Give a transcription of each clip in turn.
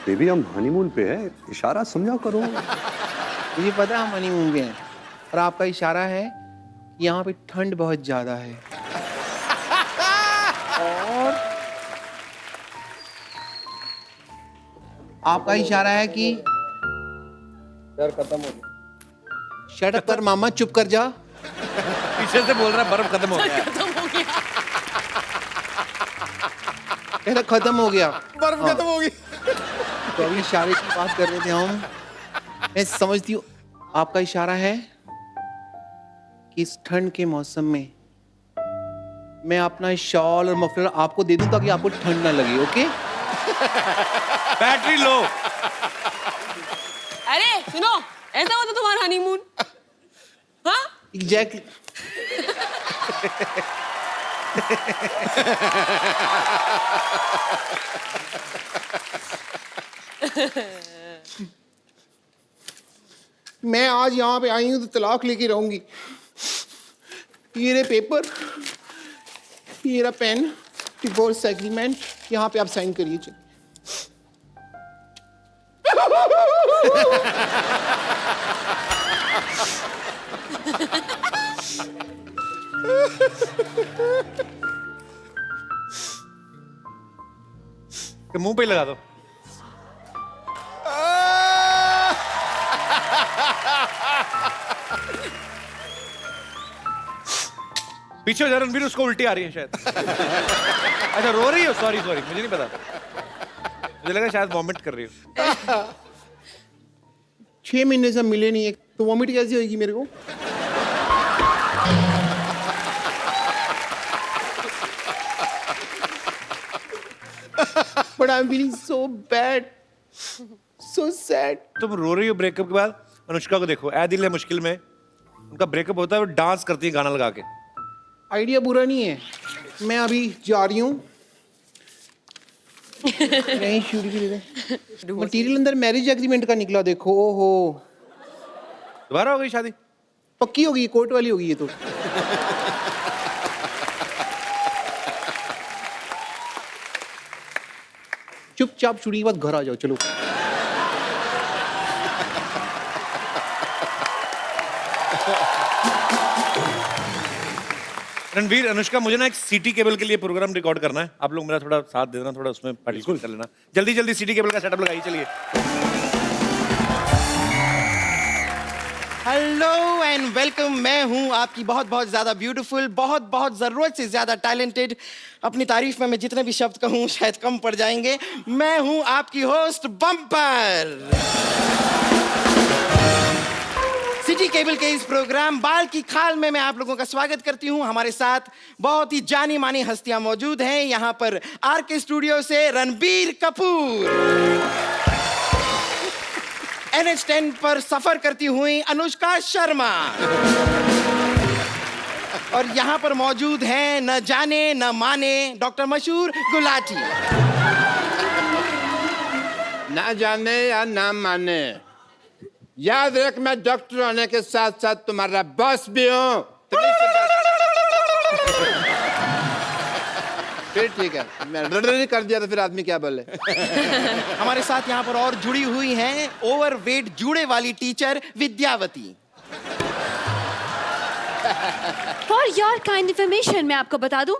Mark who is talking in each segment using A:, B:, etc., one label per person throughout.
A: Baby हम honeymoon पे है, इशारा समझा करो।
B: मुझे पता है हम हनीमून पे हैं और आपका इशारा है कि यहाँ पे ठंड बहुत ज्यादा है और आपका इशारा है कि
C: डर खत्म हो गया।
B: शट अप कर मामा, चुप कर जा।
C: पीछे से बोल रहा है बर्फ खत्म हो गया।
B: कहता खत्म हो गया,
C: बर्फ खत्म हो गई।
B: तो अभी इशारे की बात कर रहे थे हम। मैं समझती हूँ आपका इशारा है कि इस ठंड के मौसम में मैं अपना शॉल और मफलर आपको दे दूं ताकि आपको ठंड ना लगे। ओके?
C: Battery low.
D: अरे सुनो, ऐसा होता तुम्हारा हनीमून? हाँ?
B: एग्जैक्टली। मैं आज यहाँ पे आई हूँ तो तलाक लेके रहूंगी। ये रहे पेपर, ये रहा पेन, डिवोर्स एग्रीमेंट, यहाँ पे आप साइन करिए। चलिए।
C: मुंह पे ही लगा दो। पीछे हो जा रणबीर, उसको उल्टी आ रही है शायद। अच्छा रो रही हो? सॉरी सॉरी, मुझे नहीं पता, मुझे लगा शायद वॉमिट कर रही हो।
B: 6 महीने से हम मिले नहीं है तो वॉमिट कैसे होगी मेरे को? But I'm feeling so bad, so sad.
C: तुम रो रही हो ब्रेकअप के बाद? अनुष्का को देखो, ऐ दिल है मुश्किल में, उनका ब्रेकअप होता है, वो डांस करती है गाना लगा के।
B: आइडिया बुरा नहीं है, मैं अभी जा रही हूँ। नहीं शूट भी दे। मटीरियल अंदर मैरिज एग्रीमेंट का निकला, देखो। ओहो,
C: दोबारा हो गई शादी?
B: पक्की होगी, कोर्ट वाली होगी ये तो। चुपचाप शूटिंग के बाद घर आ जाओ, चलो।
C: रणवीर, अनुष्का, मुझे ना एक सीटी केबल के लिए प्रोग्राम रिकॉर्ड करना है, आप लोग मेरा थोड़ा साथ दे देना, थोड़ा उसमें पार्टिसिपेट कर लेना। जल्दी जल्दी सीटी केबल का सेटअप लगाइए, चलिए।
E: Hello and welcome. मैं हूं आपकी बहुत बहुत ज्यादा ब्यूटीफुल, बहुत बहुत जरूरत से ज्यादा टैलेंटेड। अपनी तारीफ में मैं जितने भी शब्द कहूं शायद कम पड़ जाएंगे। मैं हूं आपकी होस्ट बम्पर। सिटी केबल के इस प्रोग्राम बाल की खाल में मैं आप लोगों का स्वागत करती हूं। हमारे साथ बहुत ही जानी मानी हस्तियां मौजूद हैं। यहाँ पर आरके स्टूडियो से रणबीर कपूर, NH10 पर सफर करती हुई अनुष्का शर्मा, और यहाँ पर मौजूद हैं न जाने न माने डॉक्टर मशहूर गुलाटी।
F: ना जाने या ना माने, याद रख मैं डॉक्टर होने के साथ साथ तुम्हारा बॉस भी हूँ। फिर ठीक है, मैं नहीं कर दिया तो फिर आदमी क्या बोले।
E: हमारे साथ यहाँ पर और जुड़ी हुई हैं ओवरवेट जूड़े वाली teacher Vidyavati.
D: For your kind information मैं आपको बता दूं,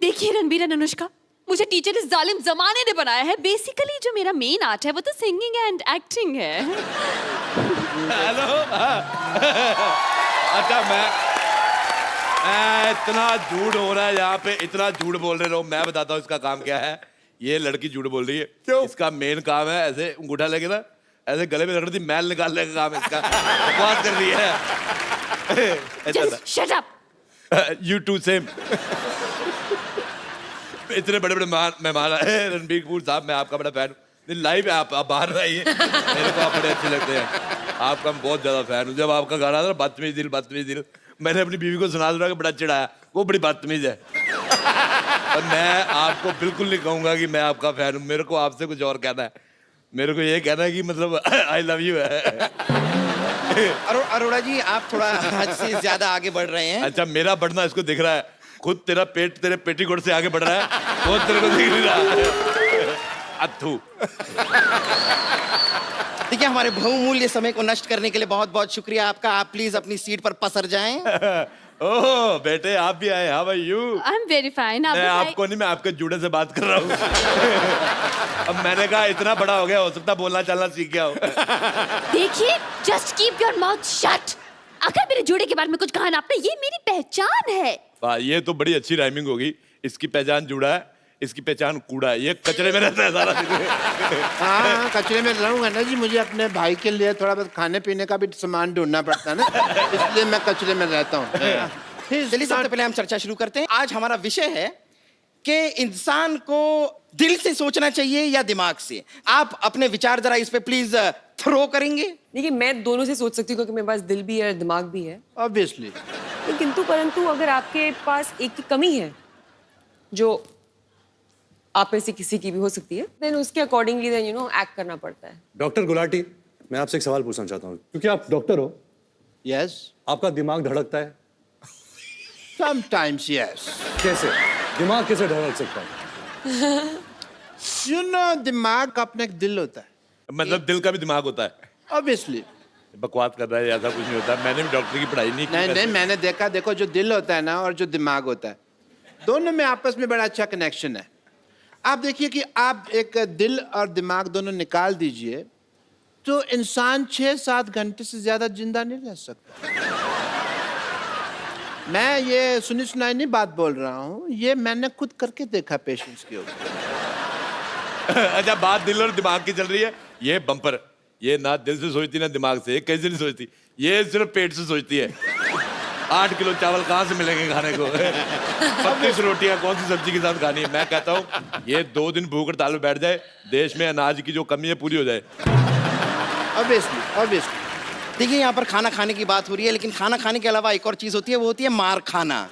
D: देखिए रणबीर एंड अनुष्का, मुझे टीचर इस जालिम जमाने ने बनाया है। बेसिकली जो मेरा मेन आर्ट है वो तो सिंगिंग एंड एक्टिंग है।
C: हेलो। अच्छा, मैं इतना झूठ हो रहा है यहाँ पे, इतना झूठ बोल रहे लोग। मैं बताता हूँ इसका काम क्या है। ये लड़की झूठ बोल रही है। क्यों? इसका मेन काम है ऐसे अंगूठा लेके ना ऐसे गले में रख रही थी, मैल निकालने का काम इसका। बकवास कर रही है।
D: Shut up.
C: You too same. इतने बड़े बड़े मेहमान आए। रणबीर कपूर साहब, मैं आपका बड़ा फैन हूँ। लाइव है, आप बाहर रहिए, मेरे को आप बड़े अच्छे लगते हैं। आपका मैं बहुत ज्यादा फैन हूँ। जब आपका गाना था बदतमीज दिल बदतमीज दिल, मैंने अपनी बीवी को सुना के बड़ा चिढ़ाया, वो बड़ी बदतमीज है। और मैं आपको बिल्कुल नहीं कहूंगा कि मैं आपका फैन हूँ। मेरे को आपसे कुछ और कहना है। मेरे को ये कहना है कि मतलब आई लव यू है।
E: अरोड़ा जी, आप थोड़ा हद से ज्यादा आगे बढ़ रहे हैं।
C: अच्छा, मेरा बढ़ना इसको दिख रहा है। खुद तेरा पेट तेरे पेटीकोट से आगे बढ़ रहा है, वो तेरे को दिख नहीं रहा। अथू।
E: देखिए, हमारे बहुमूल्य समय को नष्ट करने के लिए बहुत बहुत शुक्रिया आपका। आप प्लीज अपनी सीट पर पसर जाएं।
C: ओह बेटे, आप भी आए। How are you?
D: I am very fine.
C: मैं आपको नहीं, मैं आपके जूड़े से बात कर रहा हूँ। अब मैंने कहा इतना बड़ा हो गया, हो सकता बोलना चलना सीख गया हो।
D: देखिए, just keep your mouth shut. अगर मेरे जोड़े के बारे में कुछ कहा ना आपने, ये मेरी पहचान है।
C: वाह, ये तो बड़ी अच्छी राइमिंग होगी। इसकी पहचान जूड़ा है, इसकी पहचान कूड़ा है। ये कचरे में रहता है सारा दिन।
F: हाँ, कचरे में रहूंगा ना जी। मुझे अपने भाई के लिए थोड़ा बहुत खाने पीने का भी सामान ढूंढना पड़ता है ना, इसलिए मैं कचरे में रहता हूँ।
E: चलिए, सबसे पहले हम चर्चा शुरू करते हैं। आज हमारा विषय है कि इंसान को दिल से सोचना चाहिए या दिमाग से। आप अपने विचार जरा इस पे प्लीज थ्रो करेंगे।
G: देखिए, मैं दोनों से सोच सकती हूँ क्योंकि मेरे पास दिल भी है और दिमाग भी है।
F: ऑब्वियसली।
G: लेकिन किंतु परंतु अगर आपके पास एक की कमी है जो आप में से किसी की भी हो सकती है, देन उसके अकॉर्डिंगली देन एक्ट करना पड़ता है।
A: डॉक्टर गुलाटी, मैं आपसे एक सवाल पूछना चाहता हूँ, क्योंकि आप डॉक्टर हो।
F: यस,
A: आपका दिमाग धड़कता है?
F: Sometimes yes.
A: कैसे? दिमाग कैसे धड़क सकता है?
F: दिमाग का अपना एक दिल होता है।
C: मतलब दिल का भी दिमाग होता है?
F: ऑब्वियसली।
C: बकवास कर रहा है, ऐसा कुछ नहीं होता। मैंने भी डॉक्टर की पढ़ाई नहीं की।
F: नहीं, मैंने देखा। देखो, जो दिल होता है ना और जो दिमाग होता है, दोनों में आपस में बड़ा अच्छा कनेक्शन है। आप देखिए कि आप एक दिल और दिमाग दोनों निकाल दीजिए तो इंसान 6-7 घंटे से ज्यादा जिंदा नहीं रह सकता। मैं ये सुनी सुनाई नहीं बात बोल रहा हूँ, ये मैंने खुद करके देखा पेशेंट्स के ऊपर।
C: अच्छा, बात दिल और दिमाग की चल रही है। ये बम्पर, ये ना दिल से सोचती ना दिमाग से। ये कैसे नहीं सोचती? ये सिर्फ पेट से सोचती है। 8 किलो चावल कहाँ से मिलेंगे खाने को? 25 रोटियां कौन सी सब्जी के साथ खानी है? मैं कहता हूँ ये 2 दिन भूख हड़ताल में बैठ जाए, देश में अनाज की जो कमी है पूरी हो जाए।
F: ऑब्वियसली।
E: देखिए, यहाँ पर खाना खाने की बात हो रही है, लेकिन खाना खाने के अलावा एक और चीज होती है, वो होती है मार खाना।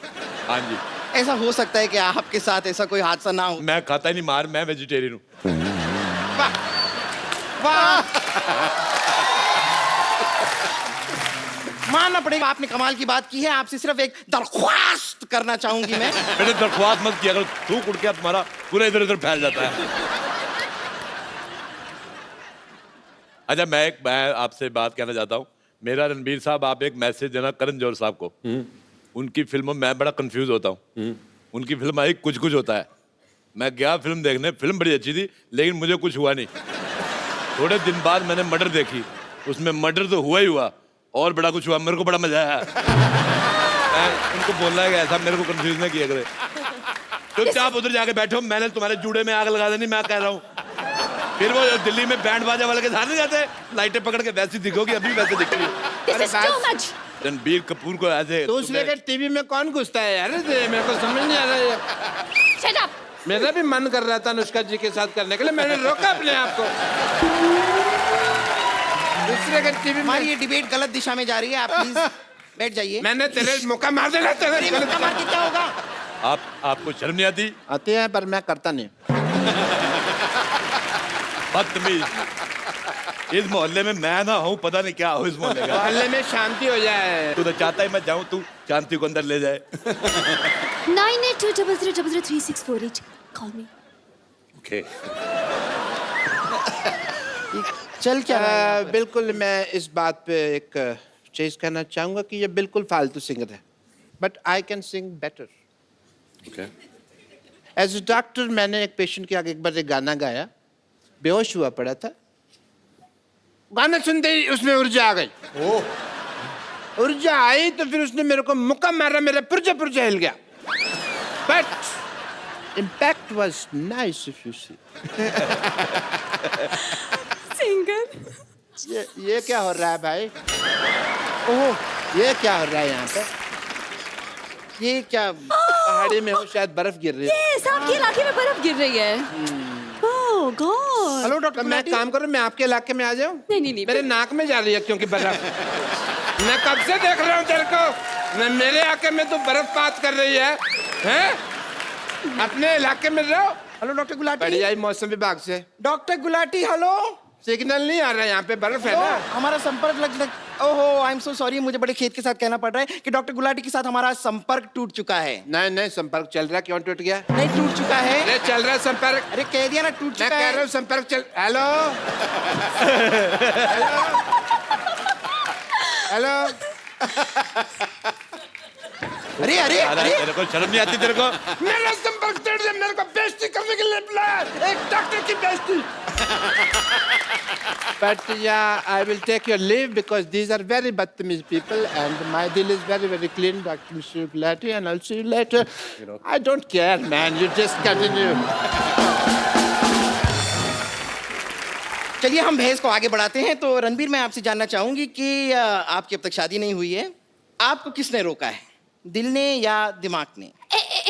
C: हाँ जी।
E: ऐसा हो सकता है कि आपके साथ ऐसा कोई हादसा ना हो।
C: मैं खाता ही नहीं मार, मैं वेजिटेरियन हूँ।
E: वाह, मानना पड़ेगा, आपने कमाल की बात की है। आपसे सिर्फ एक दरख्वास्त करना चाहूंगी मैं।
C: मैंने दरख्वास्त मत किया करो, थूक उड़ के तुम्हारा पूरा इधर उधर फैल जाता है। अच्छा, मैं आपसे बात कहना चाहता हूँ। मेरा रणबीर साहब, आप एक मैसेज देना करण जौहर साहब को। उनकी फिल्मों में मैं बड़ा कंफ्यूज होता हूँ। उनकी फिल्म आई कुछ कुछ होता है। मैं गया फिल्म देखने, फिल्म बड़ी अच्छी थी, लेकिन मुझे कुछ हुआ नहीं। थोड़े दिन बाद मैंने मर्डर देखी, उसमें मर्डर तो हुआ ही हुआ और बड़ा कुछ हुआ। मेरे को बड़ा मजा आया। मैं उनको बोलना है कि ऐसा मेरे को कंफ्यूज नहीं किया करे। चुपचाप उधर जाके बैठो, मैंने तुम्हारे जूड़े में आग लगा देनी, मैं कह रहा हूँ। फिर वो दिल्ली में बैंड बाजा वाले के साथ नहीं जाते, लाइटें पकड़ के वैसी दिखोगी, अभी वैसे दिखती है।
D: This is too much.
C: Ranbir Kapoor को ऐसे
F: दूसरे के टीवी में कौन घुसता है यार? मेरे को समझ नहीं आ रहा है।
D: Shut up.
F: मेरा भी मन कर रहा था अनुष्का जी के साथ करने के लिए, मैंने रोका अपने आप को। दूसरे के टीवी में
E: हमारी ये डिबेट गलत दिशा में जा रही है। आप प्लीज बैठ जाइए।
F: मैंने तेरे मौका मार देना। तेरे
E: मौका मार के क्या होगा?
C: आपको शर्म नहीं आती?
F: आते हैं पर मैं करता नहीं।
C: बदतमीज। इस मोहल्ले में मैं ना हूँ, पता नहीं क्या हो इस मोहल्ले का।
F: मोहल्ले में शांति हो जाए।
C: तू तो चाहता ही मैं जाऊँ, तू शांति को अंदर ले जाए।
D: 9820030648. Call me.
C: Okay.
E: चल क्या रहा है?
F: बिल्कुल, मैं इस बात पे एक चीज कहना चाहूंगा कि ये बिल्कुल फालतू सिंगर है, but I can sing better.
C: Okay.
F: As a doctor मैंने एक पेशेंट के आगे एक बार एक गाना गाया, बेहोश हुआ पड़ा था। गाना सुनते ही उसमें ऊर्जा आ गई। ऊर्जा आई तो फिर उसने मेरे को मुक्का मारा, मेरा पुर्जा पुर्जा हिल गया। But impact was nice if you see.
D: Singer.
F: ये क्या हो रहा है भाई? ओह, ये क्या हो रहा है यहाँ पे?
E: ये क्या?
F: पहाड़ी में हो, शायद बर्फ गिर रही है।
D: Yes, आपके इलाके में बर्फ गिर रही है। Oh God.
E: हेलो डॉक्टर,
F: मैं काम करूँ, मैं आपके इलाके में आ जाऊँ?
D: नहीं।
F: मेरे नाक में जा रही है क्योंकि बर्फ। मैं कब से देख रहा हूँ तेरे को। मैं मेरे इलाके में तो बर्फपात कर रही है, हैं? अपने इलाके में रहो।
E: Hello doctor Gulati.
F: बढ़िया ही मौसम विभाग से
E: डॉक्टर गुलाटी, हेलो।
F: सिग्नल नहीं आ रहा है, यहाँ पे बर्फ है ना।
E: हमारा संपर्क ओहो, आई एम सो सॉरी, मुझे बड़े खेद के साथ कहना पड़ रहा है कि डॉक्टर गुलाटी के साथ हमारा संपर्क टूट चुका है।
F: नहीं नहीं, संपर्क चल रहा है। क्यों टूट गया?
E: नहीं, टूट चुका है।
F: अरे चल रहा है संपर्क।
E: अरे कह दिया ना, टूट
F: मैं
E: चुका
F: कह
E: है।
F: रहा हूँ संपर्क चल। Hello hello.
E: अरे अरे
C: अरे
E: अरे,
C: तेरे को शर्म नहीं आती तेरे को?
F: मेरा संपर्क तोड़ दिया, मेरे को बेइज्जती करने के लिए बुलाया, एक डॉक्टर की बेइज्जती। But yeah, I will take your leave because these are very badtamiz people and my deal is very, very clean, Dr. Mr. Gulati, and I'll see you later. I don't care, man. You just continue.
E: चलिए हम बहस को आगे बढ़ाते हैं। तो रणबीर, मैं आपसे जानना चाहूंगी कि आपकी अब तक शादी नहीं हुई है, आपको किसने रोका है, दिल ने या दिमाग ने?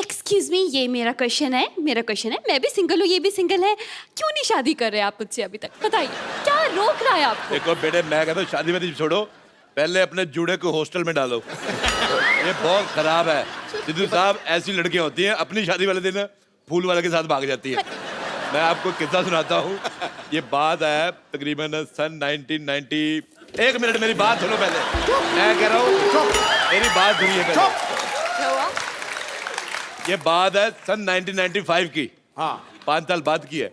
D: एक्सक्यूज मी, ये मेरा क्वेश्चन है, मैं भी सिंगल हूँ, ये भी सिंगल है, क्यों नहीं शादी कर रहे आप मुझसे अभी तक? बताइए क्या रोक रहा है आपको?
C: देखो बेटे, मैं कहता हूँ शादी वादी छोड़ो, पहले अपने जूड़े को हॉस्टल में डालो। ये बहुत खराब है सिद्धू साहब। ऐसी लड़कियां होती हैं अपनी शादी वाले दिन फूल वाले के साथ भाग जाती है। मैं आपको किस्सा सुनाता हूँ। ये बात है तकरीबन सन 1990। एक मिनट, मेरी बात सुनो पहले। मैं कह रहा हूँ मेरी बात सुनिए पहले।
D: क्या हुआ?
C: ये बात है सन 1995 की। हाँ, 5 साल बाद की है।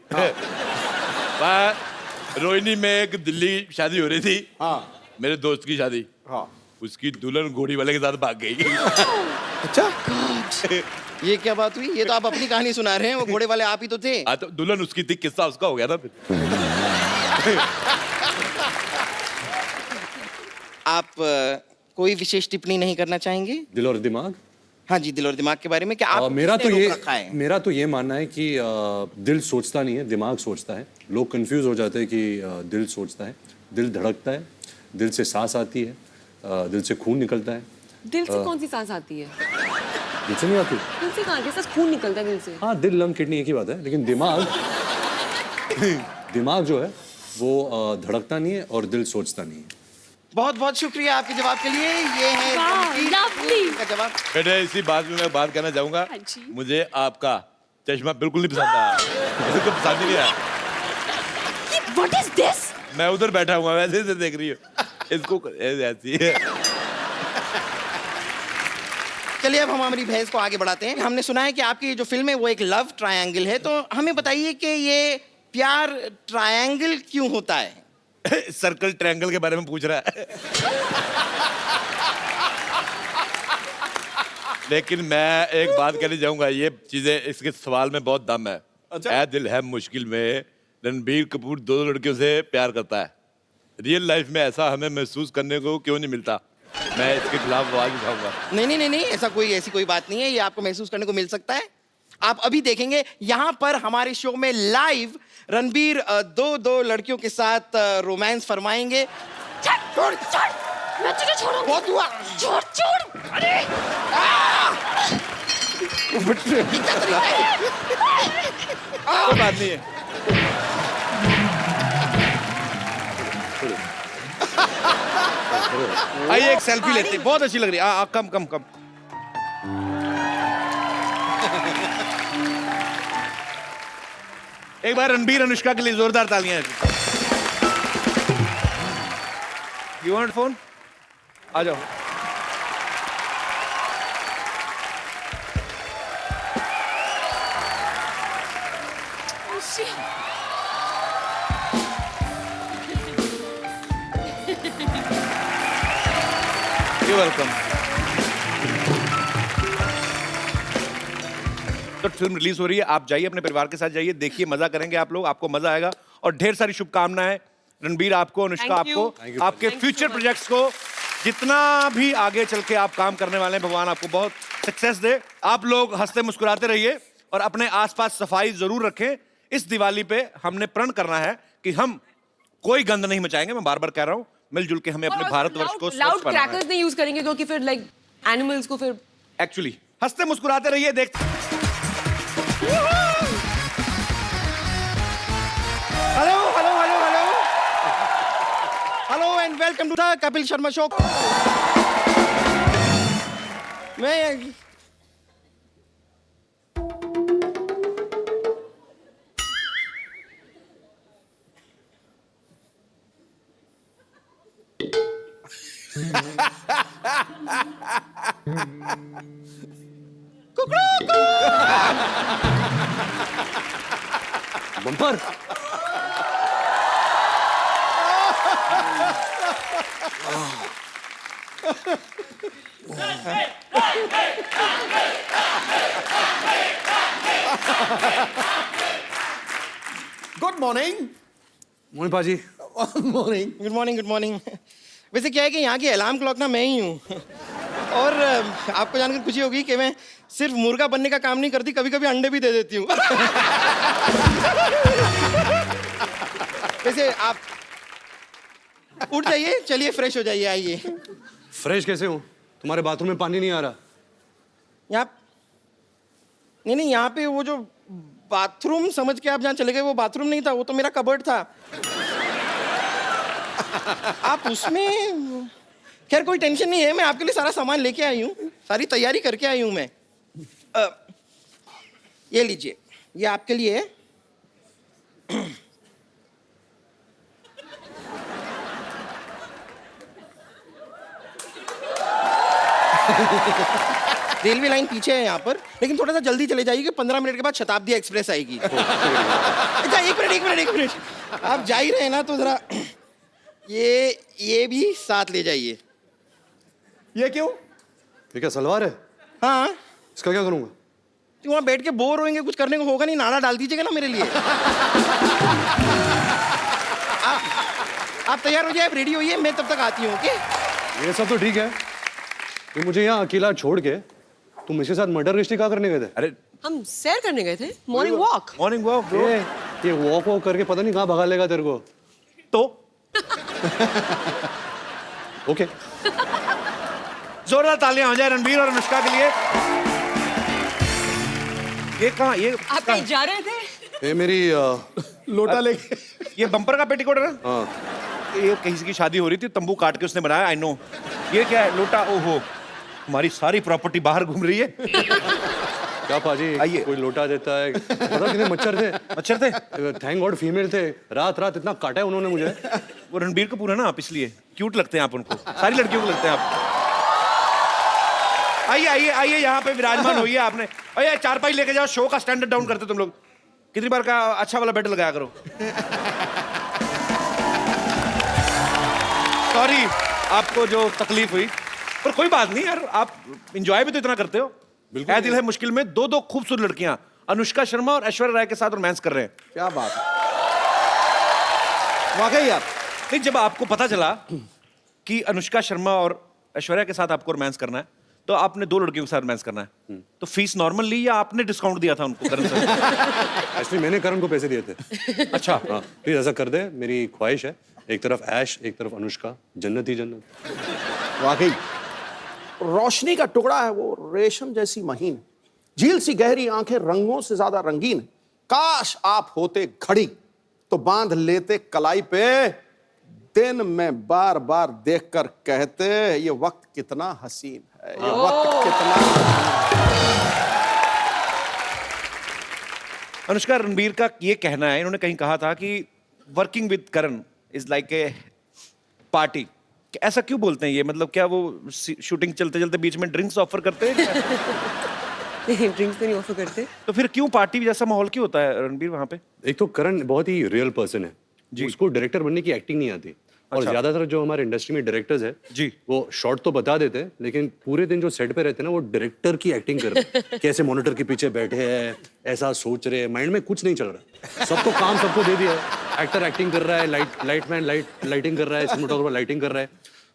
C: हाँ। रोहिणी में एक दिल्ली शादी हो रही थी। हाँ। मेरे दोस्त की शादी। हाँ। उसकी दुल्हन घोड़ी वाले के साथ भाग गई।
E: अच्छा, ये क्या बात हुई? ये तो आप अपनी कहानी सुना रहे हैं, वो घोड़े वाले आप ही तो थे।
C: हाँ, तो दुल्हन उसकी थी, किस्सा उसका हो गया ना फिर।
E: आप कोई विशेष टिप्पणी नहीं करना चाहेंगे?
A: दिल और दिमाग।
E: हाँ जी, दिल और दिमाग के बारे में क्या आप
A: मेरा तो ये मानना है कि दिल सोचता नहीं है, दिमाग सोचता है। लोग कंफ्यूज हो जाते हैं कि दिल सोचता है, दिल धड़कता है, दिल से सांस आती है, दिल से खून निकलता है।
G: दिल से कौन सी सांस आती है?
A: दिल से नहीं आती?
G: दिल से कहाँ? कैसा खून निकलता है दिल से?
A: हाँ, दिल, लंग, किडनी एक ही बात है, लेकिन दिमाग जो है वो धड़कता नहीं है और दिल सोचता नहीं है।
E: बहुत बहुत शुक्रिया आपके जवाब के लिए। ये है रणबीर
D: lovely।
E: का जवाब।
C: बेटे, इसी बात में मैं बात करना चाहूंगा।
D: हाँ जी।
C: मुझे आपका चश्मा बिल्कुल नहीं पसंद आया। मुझे तो पसंद ही नहीं आया।
D: What is this?
C: मैं उधर बैठा हुआ, वैसे से देख रही हूँ इसको, ऐसी है।
E: चलिए अब हम हमारी बहस को आगे बढ़ाते हैं। हमने सुना है कि आपकी जो फिल्म है वो एक लव ट्रायंगल है, तो हमें बताइए कि ये प्यार ट्रायंगल क्यों होता है?
C: सर्कल ट्रायंगल के बारे में पूछ रहा है। लेकिन मैं एक बात कहना चाहूंगा, ये चीजें, इसके सवाल में बहुत दम है। ऐ दिल है मुश्किल में, रणबीर कपूर 2 लड़कियों से प्यार करता है। रियल लाइफ में ऐसा हमें महसूस करने को क्यों नहीं मिलता? मैं इसके खिलाफ आवाज उठाऊंगा।
E: नहीं, ऐसी कोई बात नहीं है। ये आपको महसूस करने को मिल सकता है। आप अभी देखेंगे यहाँ पर हमारे शो में लाइव रणबीर दो लड़कियों के साथ रोमांस फरमाएंगे।
D: छोड़, मैं तुझे छोड़ूंगी।
E: बहुत हुआ।
D: छोड़।
E: अरे ये क्या तरीका है?
C: कोई बात नहीं है। आइए एक सेल्फी लेते हैं, बहुत अच्छी लग रही है। कम। एक बार रणबीर अनुष्का के लिए जोरदार तालियां। You want phone? आ जाओ। You welcome. तो फिल्म रिलीज हो रही है, आप जाइए अपने परिवार के साथ, जाइए, देखिए, मजा करेंगे आप लोग, आपको मजा आएगा। और ढेर सारी शुभकामनाएं रणबीर आपको, अनुष्का
G: Thank you.
C: आपको, आपके फ्यूचर प्रोजेक्ट्स को, जितना भी आगे चल के आप काम करने वाले हैं, भगवान आपको बहुत सक्सेस दे। आप लोग हंसते मुस्कुराते रहिए और अपने आसपास सफाई जरूर रखें। इस दिवाली पे हमने प्रण करना है कि हम कोई गंद नहीं मचाएंगे। मैं बार बार कह रहा हूँ, मिलजुल के हमें अपने भारतवर्ष को स्वच्छ
G: लाउड
C: बनाना है।
G: क्रैकर्स नहीं यूज करेंगे क्योंकि फिर लाइक एनिमल्स को फिर
C: एक्चुअली हंसते मुस्कुराते रहिए। देख,
E: hello and welcome to the Kapil Sharma show. मैं
A: bumper.
E: Good morning.
A: Mohan paaji.
E: Morning. Good morning, good morning. वैसे क्या है कि यहाँ की अलार्म क्लॉक ना मैं ही हूँ। और आपको जानकर खुशी होगी कि मैं सिर्फ मुर्गा बनने का काम नहीं करती, कभी कभी अंडे भी दे देती हूँ। वैसे आप उठ जाइए, चलिए फ्रेश हो जाइए, आइए।
A: फ्रेश कैसे हूँ? तुम्हारे बाथरूम में पानी नहीं आ रहा।
E: यहाँ नहीं, यहाँ पे वो जो बाथरूम समझ के आप जहाँ चले गए, वो बाथरूम नहीं था, वो तो मेरा कबर्ड था। आप उसमें, खैर कोई टेंशन नहीं है, मैं आपके लिए सारा सामान लेके आई हूँ, सारी तैयारी करके आई हूँ मैं। ये लीजिए, ये आपके लिए है। रेलवे लाइन पीछे है यहाँ पर, लेकिन थोड़ा सा जल्दी चले जाइए, 15 मिनट के बाद शताब्दी एक्सप्रेस आएगी। अच्छा एक मिनट, आप जा ही रहे हैं ना, तो जरा ये भी साथ ले जाइए।
B: ये क्यों?
A: ये क्या सलवार है?
E: हाँ,
A: इसका क्या करूँगा?
E: तो वहाँ बैठ के बोर होंगे, कुछ करने को होगा नहीं, नारा डाल दीजिएगा ना मेरे लिए। आप तैयार हो जाए, आप रेडी होइए, मैं तब तक आती हूँ। ओके?
A: ये सब तो ठीक है, तो मुझे यहाँ अकेला छोड़ के तुम इसके साथ मर्डर मिस्ट्री क्या करने गए थे?
C: अरे
G: हम सैर करने गए थे, मॉर्निंग वॉक।
C: मॉर्निंग वॉक
A: ये वॉक करके पता नहीं कहाँ भगा लेगा तेरे को।
C: तो
A: ओके।
C: जोरदार तालियां हो जाए रणबीर और अनुष्का के लिए। ये कहाँ, ये
G: आप कहीं जा रहे थे?
A: ये मेरी
B: लोटा लेके।
C: ये बम्पर का पेटीकोट है ना?
A: हाँ।
C: ये कहीं की शादी हो रही थी, तंबू काट के उसने बनाया। I know. ये क्या है? लोटा। ओहो, हमारी सारी प्रॉपर्टी बाहर घूम रही है।
A: क्या पाजी,
C: आइए।
A: कोई लोटा देता है? पता कितने मच्छर थे?
C: मच्छर थे?
A: थैंक गॉड फीमेल थे। रात रात इतना काटा है उन्होंने मुझे।
C: वो रणबीर कपूर है ना आप, इसलिए क्यूट लगते हैं आप उनको, सारी लड़कियों को लगते हैं आप। आइए आइए आइए, यहाँ पे विराजमान होइए आपने। अरे चारपाई लेके जाओ, शो का स्टैंडर्ड डाउन करते तुम लोग। कितनी बार का अच्छा वाला बेड लगाया करो। सॉरी आपको जो तकलीफ हुई, पर कोई बात नहीं यार, आप एंजॉय भी तो इतना करते हो। ऐ दिल है मुश्किल में दो खूबसूरत लड़कियां अनुष्का शर्मा और ऐश्वर्या राय के साथ रोमांस कर रहे हैं।
B: क्या बात है, वाकई यार।
C: नहीं, जब आपको पता चला कि अनुष्का शर्मा और ऐश्वर्या के साथ आपको रोमांस करना है, तो आपने दो लड़कियों के साथ रोमांस करना है, तो फीस नॉर्मल ली या आपने डिस्काउंट दिया था उनको? करण सर
A: एक्चुअली मैंने करण को पैसे दिए थे।
C: अच्छा,
A: हाँ, प्लीज ऐसा कर दे, मेरी ख्वाहिश है। एक तरफ ऐश, एक तरफ अनुष्का, जन्नत ही जन्नत।
B: वाकई रोशनी का टुकड़ा है वो, रेशम जैसी महीन, झील सी गहरी आंखें, रंगों से ज्यादा रंगीन। काश आप होते घड़ी तो बांध लेते कलाई पे, दिन में बार बार देखकर कहते ये वक्त कितना हसीन है, ये वक्त कितना।
C: अनुष्का, रणबीर का ये कहना है, इन्होंने कहीं कहा था कि working with Karan is like a party. ऐसा क्यों बोलते हैं ये? मतलब क्या वो शूटिंग चलते चलते बीच में ड्रिंक्स ऑफर करते हैं?
G: नहीं, ड्रिंक्स तो नहीं ऑफर करते।
C: तो फिर क्यों पार्टी जैसा माहौल क्यों होता है रणबीर वहां पे?
A: एक तो करण बहुत ही रियल पर्सन है जी, उसको डायरेक्टर बनने की एक्टिंग नहीं आती। और
C: अच्छा।
A: ज्यादातर जो हमारे इंडस्ट्री में डायरेक्टर्स है
C: जी,
A: वो शॉर्ट तो बता देते हैं, लेकिन पूरे दिन जो सेट पे रहते हैं ना, वो डायरेक्टर की एक्टिंग कर रहे हैं। कैसे मॉनिटर के पीछे बैठे हैं, ऐसा सोच रहे हैं, माइंड में कुछ नहीं चल रहा। सबको काम सबको दे दिया है। एक्टर एक्टिंग कर रहा है, लाइटमैन लाइटिंग कर रहा है, सिनेमेटोग्राफर लाइटिंग कर रहा है।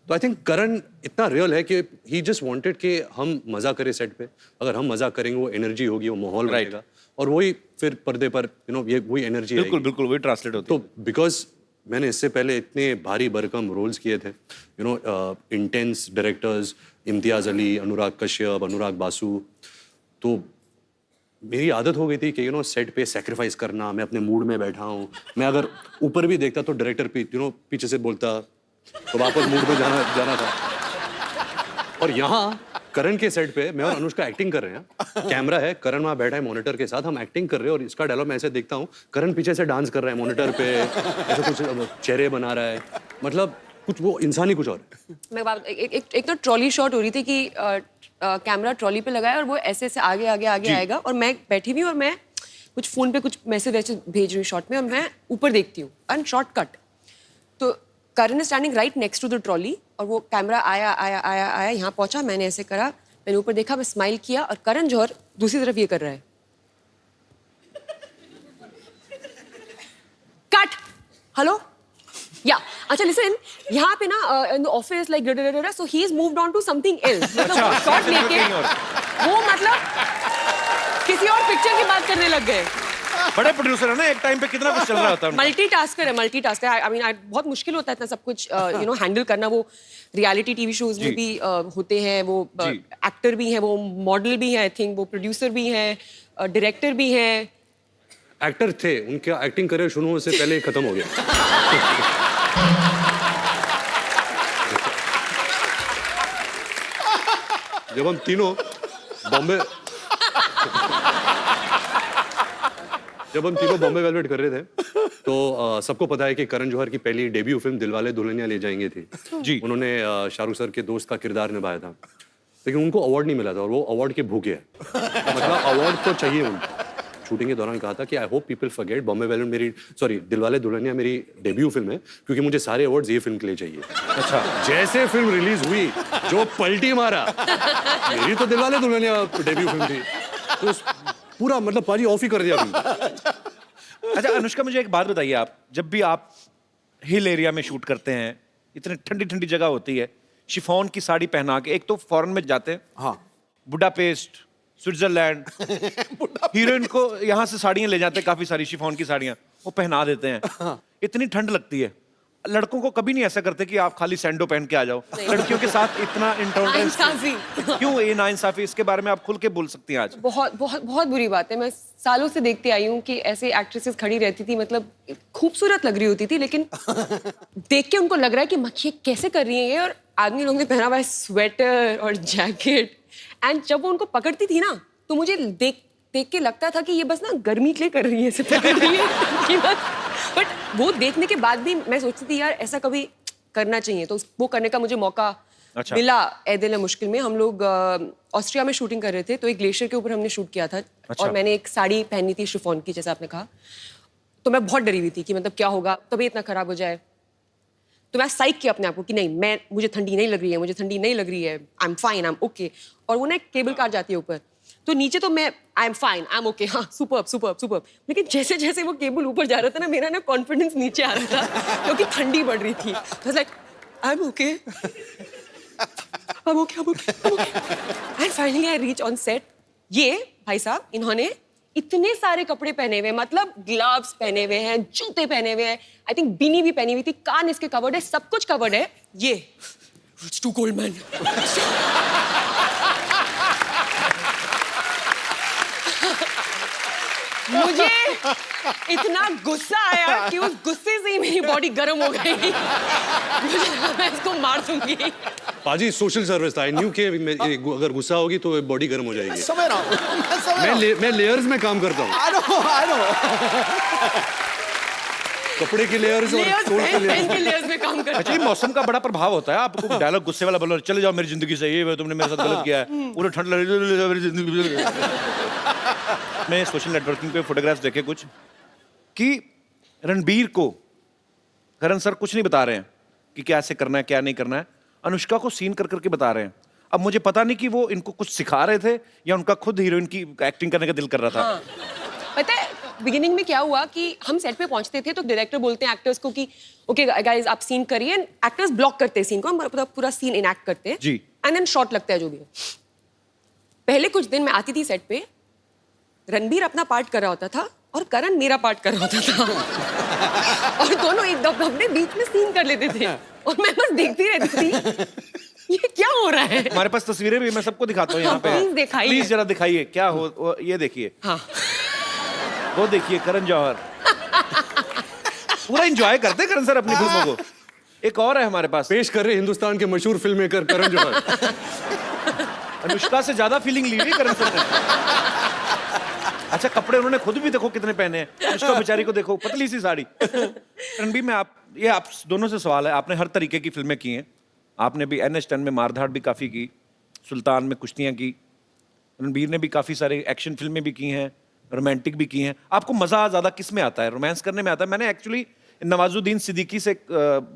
A: तो आई थिंक करण इतना रियल है कि ही जस्ट वांटेड कि हम मजा करें सेट पे। अगर हम मजा करेंगे, वो एनर्जी होगी, वो माहौल रहेगा, और वही फिर पर्दे पर ये वही एनर्जी।
C: बिल्कुल बिल्कुल वही ट्रांसलेट होती है।
A: तो बिकॉज मैंने इससे पहले इतने भारी भरकम रोल्स किए थे, इंटेंस डायरेक्टर्स, इम्तियाज अली, अनुराग कश्यप, अनुराग बासु, तो मेरी आदत हो गई थी कि सेट पे सेक्रीफाइस करना। मैं अपने मूड में बैठा हूँ, मैं अगर ऊपर भी देखता तो डायरेक्टर पीछे से बोलता, तो वापस मूड में जाना था। और यहाँ करण के सेट पे मैं और अनुष्का एक्टिंग कर रहे हैं, कैमरा है, करण वहाँ बैठा है मॉनिटर के साथ, हम एक्टिंग कर रहे हैं। और इसका डायलॉग मैं ऐसे देखता हूँ, करण पीछे से डांस कर रहा है मॉनिटर पे, ऐसे कुछ चेहरे बना रहा है। मतलब कुछ वो इंसानी कुछ और है।
G: मैं बात एक तो ट्रॉली शॉट हो रही थी कि कैमरा ट्रॉली पे लगाया और वो ऐसे ऐसे आगे आगे आगे आएगा और मैं बैठी हुई और मैं कुछ फोन पे कुछ मैसेज वैसे भेज रही हूँ शॉट में और मैं ऊपर देखती हूँ एंड शॉर्ट कट तो Karan is standing right next to the trolley और वो कैमरा आया आया आया आया यहाँ पहुंचा, मैंने ऐसे करा, मैंने ऊपर देखा, मैं स्माइल किया और करण जौहर दूसरी तरफ ये कर रहा है। कट। हेलो या अच्छा लिसन, यहाँ पे ना in the office like so he is moved on to something else, मतलब शॉट लेके वो मतलब किसी और पिक्चर की बात करने लग गए।
H: बड़े प्रोड्यूसर है ना, एक टाइम पे कितना कुछ चल रहा होता है।
G: मल्टीटास्कर है। आई मीन बहुत मुश्किल होता है इतना सब कुछ हैंडल करना। वो रियलिटी टीवी शोज में भी होते हैं, वो एक्टर भी हैं, वो मॉडल भी हैं, आई थिंक वो प्रोड्यूसर भी हैं, डायरेक्टर भी हैं।
A: एक्टर थे, उनका एक्टिंग करियर शुरू होने से पहले खत्म हो गया। जब हम तीनों बॉम्बे वेलवेट कर रहे थे तो सबको पता है कि करण जौहर की पहली डेब्यू फिल्म दिलवाले दुल्हनिया ले जाएंगे थी
H: जी।
A: उन्होंने शाहरुख सर के दोस्त का किरदार निभाया था, लेकिन उनको अवार्ड नहीं मिला था और वो अवार्ड के भूखे हैं। मतलब अवार्ड तो चाहिए उनको। शूटिंग के दौरान कहा था कि I hope people forget Bombay velvet Dilwale Dulhania मेरी डेब्यू फिल्म है, क्योंकि मुझे सारे अवार्ड्स ये फिल्म के लिए चाहिए। अच्छा, जैसे फिल्म रिलीज हुई जो पलटी मारा, मेरी तो दिलवाले दुल्हनिया डेब्यू फिल्म थी, तो पूरा मतलब पाजी ऑफ ही कर दिया फिल्म।
H: अच्छा अनुष्का, मुझे एक बात बताइए, आप जब भी आप हिल एरिया में शूट करते हैं, इतनी ठंडी ठंडी जगह होती है, शिफॉन की साड़ी पहना के, एक तो फॉरेन में जाते हैं,
A: हाँ,
H: बुडापेस्ट, स्विट्जरलैंड, हीरोइन को यहाँ से साड़ियाँ ले जाते हैं, काफी सारी शिफॉन की साड़ियाँ वो पहना देते हैं। इतनी ठंड लगती है, लड़कों को कभी नहीं ऐसा करते कि आप खाली सैंडो पहन के आ जाओ। लड़कियों के साथ इतना इंटॉलरेंस क्यों, ये नाइंसाफी, इसके बारे में आप खुल के बोल सकती हैं आज।
G: बहुत बहुत बहुत बुरी बात है। मैं सालों से देखते आई हूँ कि ऐसे एक्ट्रेसेस खड़ी रहती थी, मतलब खूबसूरत लग रही होती थी, लेकिन देख के उनको लग रहा है कि मक्खी कैसे कर रही है ये, और आदमी लोगों ने पहना हुआ है स्वेटर और जैकेट, एंड जब वो उनको पकड़ती थी ना तो मुझे देख के लगता था कि ये बस ना गर्मी के लिए कर रही है, ऐसे पकड़ रही है। बट वो देखने के बाद भी मैं सोचती थी यार ऐसा कभी करना चाहिए, तो वो करने का मुझे मौका मिला। ए दिल है मुश्किल में हम लोग ऑस्ट्रिया में शूटिंग कर रहे थे, तो एक ग्लेशियर के ऊपर हमने शूट किया था। और मैंने एक साड़ी पहनी थी शिफॉन की, जैसे आपने कहा, तो मैं बहुत डरी हुई थी कि मतलब क्या होगा, तबीयत इतना खराब हो जाए। तो मैं साइक किया अपने आप को कि नहीं, मुझे ठंडी नहीं लग रही है, I am fine, I am okay. और वो ना एक केबल कार जाती है ऊपर, तो नीचे तो मैं I am fine, I am okay, हाँ सुपर्ब। लेकिन जैसे जैसे वो केबल ऊपर जा रहा था ना, मेरा ना कॉन्फिडेंस नीचे आ रहा था क्योंकि ठंडी बढ़ रही थी। Like I am okay, and finally I reach on set. ये भाई साहब इन्होंने इतने सारे कपड़े पहने हुए, मतलब ग्लव्स पहने हुए हैं, जूते पहने हुए हैं, आई थिंक बीनी भी पहनी हुई थी, कान इसके कवर्ड है, सब कुछ कवर्ड है। ये इट्स टू कोल्ड मैन। मुझे इतना गुस्सा आया कि उस गुस्से से ही मेरी बॉडी गर्म हो गई। मुझे लगा मैं इसको मार दूंगी।
A: पाजी सोशल सर्विस था, आई न्यू कि अगर गुस्सा होगी तो बॉडी गर्म हो जाएगी।
E: समझ रहा हूँ,
A: मैं लेयर्स में काम करता हूँ।
E: I know.
A: कपड़े की लेयर्स और कोट की
G: लेयर्स में काम करता।
H: अच्छा, ये मौसम का बड़ा प्रभाव होता है। आपको डायलॉग गुस्से वाला बोलो, चले जाओ मेरी जिंदगी से, ये तुमने मेरे साथ गलत किया है, पूरा ठंड लग रही है मेरी जिंदगी। मैं सोशल नेटवर्किंग पे फोटोग्राफ्स देखे कुछ कि रणबीर को करण सर कुछ नहीं बता रहे हैं कि क्या ऐसे करना है क्या नहीं करना है, अनुष्का को सीन कर करके बता रहे हैं। अब मुझे पता नहीं कि वो इनको कुछ सिखा रहे थे या उनका खुद हीरोइन की एक्टिंग करने का दिल कर रहा था।
G: हाँ। पता है बिगिनिंग में क्या हुआ कि हम सेट पे पहुंचते थे तो डायरेक्टर बोलते हैं एक्टर्स को कि ओके गाइस आप सीन करिए, एक्टर्स ब्लॉक करते हैं सीन को, हम पूरा सीन इनएक्ट करते हैं
H: जी,
G: एंड देन शॉट लगता है जो भी है। पहले कुछ दिन मैं आती थी सेट पे, रणबीर अपना पार्ट कर रहा होता था और करण मेरा पार्ट कर रहा होता था और दोनों एक अपने बीच में सीन कर लेते थे और मैं बस देखती रहती थी ये क्या हो रहा है।
H: हमारे पास तस्वीरें भी, मैं सबको दिखाता हूँ यहाँ पे,
G: प्लीज दिखाइए,
H: प्लीज जरा दिखाइए क्या हो। ये देखिए,
G: हाँ
H: वो देखिए करण जौहर पूरा एंजॉय करते करण सर अपनी फिल्मों को। एक और है हमारे पास,
A: पेश कर रहे हिंदुस्तान के मशहूर फिल्म मेकर करण जौहर।
H: अनुष्का से ज्यादा फीलिंग ली हुई करण सर ने। अच्छा कपड़े उन्होंने खुद भी देखो कितने पहने हैं, उसको बेचारी को देखो पतली सी साड़ी। रणबीर में आप दोनों से सवाल है, आपने हर तरीके की फिल्में की हैं, आपने भी NH10 में मारधाड़ भी काफ़ी की, सुल्तान में कुश्तियाँ की, रणबीर ने भी काफ़ी सारे एक्शन फिल्में भी की हैं, रोमांटिक भी की हैं। आपको मज़ा ज़्यादा किस में आता है, रोमांस करने में आता है? मैंने एक्चुअली नवाजुद्दीन सिद्दीकी से एक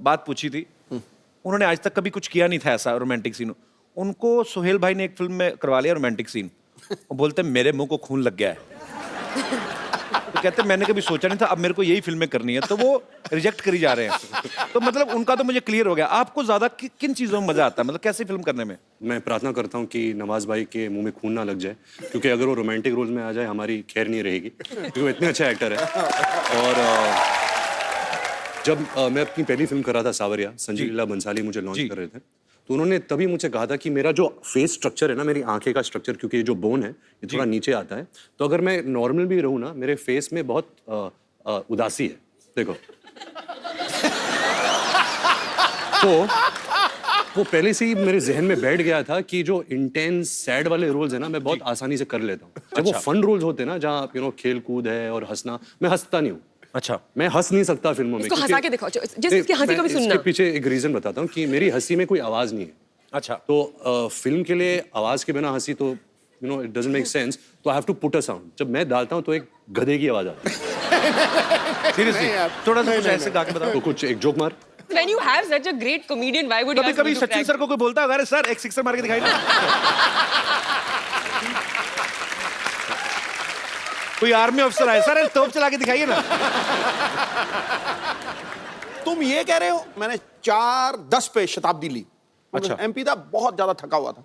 H: बात पूछी थी, उन्होंने आज तक कभी कुछ किया नहीं था ऐसा रोमांटिक सीन। उनको सोहेल भाई ने एक फिल्म में करवा लिया रोमांटिक सीन, वो बोलते मेरे मुंह को खून लग गया है। तो कहते मैंने कभी सोचा नहीं था, अब मेरे को यही फिल्में करनी है, तो वो रिजेक्ट करी जा रहे हैं। तो मतलब उनका तो मुझे क्लियर हो गया। आपको ज्यादा किन चीजों में मजा आता है, मतलब कैसी फिल्म करने में?
A: मैं प्रार्थना करता हूँ कि नवाज भाई के मुंह में खून ना लग जाए, क्योंकि अगर वो रोमांटिक रोल में आ जाए हमारी खैर नहीं रहेगी, क्योंकि वो इतने अच्छा एक्टर है। और जब मैं अपनी पहली फिल्म कर रहा था सावरिया, संजय लीला बंसाली मुझे लॉन्च कर रहे थे, तो उन्होंने तभी मुझसे कहा था कि मेरा जो फेस स्ट्रक्चर है ना, मेरी आंखें का स्ट्रक्चर, क्योंकि ये जो बोन है ये थोड़ा नीचे आता है, तो अगर मैं नॉर्मल भी रहूँ ना, मेरे फेस में बहुत उदासी है, देखो। तो वो पहले से ही मेरे जहन में बैठ गया था कि जो इंटेंस सैड वाले रोल्स है ना, मैं बहुत आसानी से कर लेता हूँ। जब वो फन रोल्स होते हैं ना, जहाँ खेल कूद है और हंसना, मैं हंसता नहीं हूँ।
H: अच्छा,
A: मैं हंस नहीं सकता फिल्मों में।
G: इसको हंसा के दिखाओ, जिसकी हंसी को भी सुनना।
A: इसके पीछे एक रीजन बताता हूँ कि मेरी हंसी में कोई आवाज नहीं है।
H: अच्छा,
A: तो फिल्म के लिए आवाज के बिना हंसी तो इट डजंट मेक सेंस, तो I have to put a sound. जब मैं डालता हूँ तो एक गधे की आवाज आती है।
H: सीरियसली थोड़ा सा कुछ ऐसे गा के बताओ।
A: तो कुछ एक जोक मार।
G: When you have such a great comedian, why would you
H: कभी
G: ask me
H: कभी
G: to
H: सचिन
G: crack?
H: सर को कोई बोलता है अरे सर एक सिक्सर मार के दिखाई ना। कोई आर्मी ऑफिसर आए, सर तोप चला के दिखाइए ना।
I: तुम ये कह रहे हो मैंने 4:10 पे शताब्दी ली।
H: अच्छा।
I: MP था, बहुत ज्यादा थका हुआ था,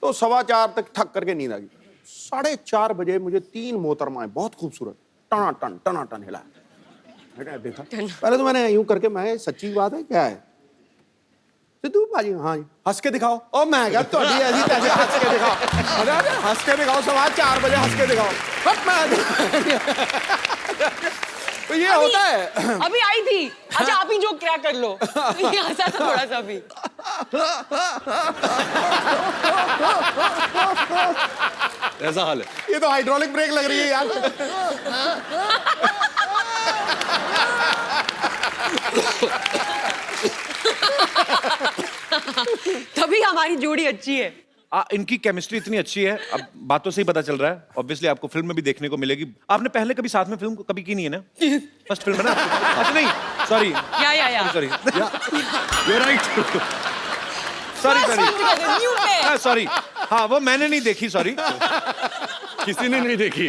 I: तो 4:15 तक थक करके नींद आ गई। 4:30 बजे मुझे 3 मोहतरमाएं बहुत खूबसूरत टनाटन हिला। मैंने देखा, पहले तो मैंने यूं करके, मैं सच्ची बात है क्या है सिद्धू भाजी, हाँ जी हंस के दिखाओ। और मैं क्या तो ऐसी तैसी हंस के दिखाओ, अरे हंस के दिखाओ, 4:15 बजे हंस के दिखाओ। बट मैं तो ये होता है।
G: अभी आई थी, अच्छा आप ही जो क्रैक कर लो। ये हंसा था थोड़ा सा अभी।
A: ऐसा हाल है।
I: ये तो हाइड्रोलिक ब्रेक लग रही है यार।
G: तभी हमारी जोड़ी अच्छी है।
H: इनकी केमिस्ट्री इतनी अच्छी है, अब बातों से ही पता चल रहा है। ऑब्वियसली आपको फिल्म में भी देखने को मिलेगी। आपने पहले कभी साथ में फिल्म कभी की नहीं है ना? फर्स्ट फिल्म है ना? अच्छा नहीं, सॉरी
G: या
H: sorry
A: You're right.
H: Sorry sorry, हाँ वो मैंने नहीं देखी, सॉरी।
A: किसी ने नहीं देखी।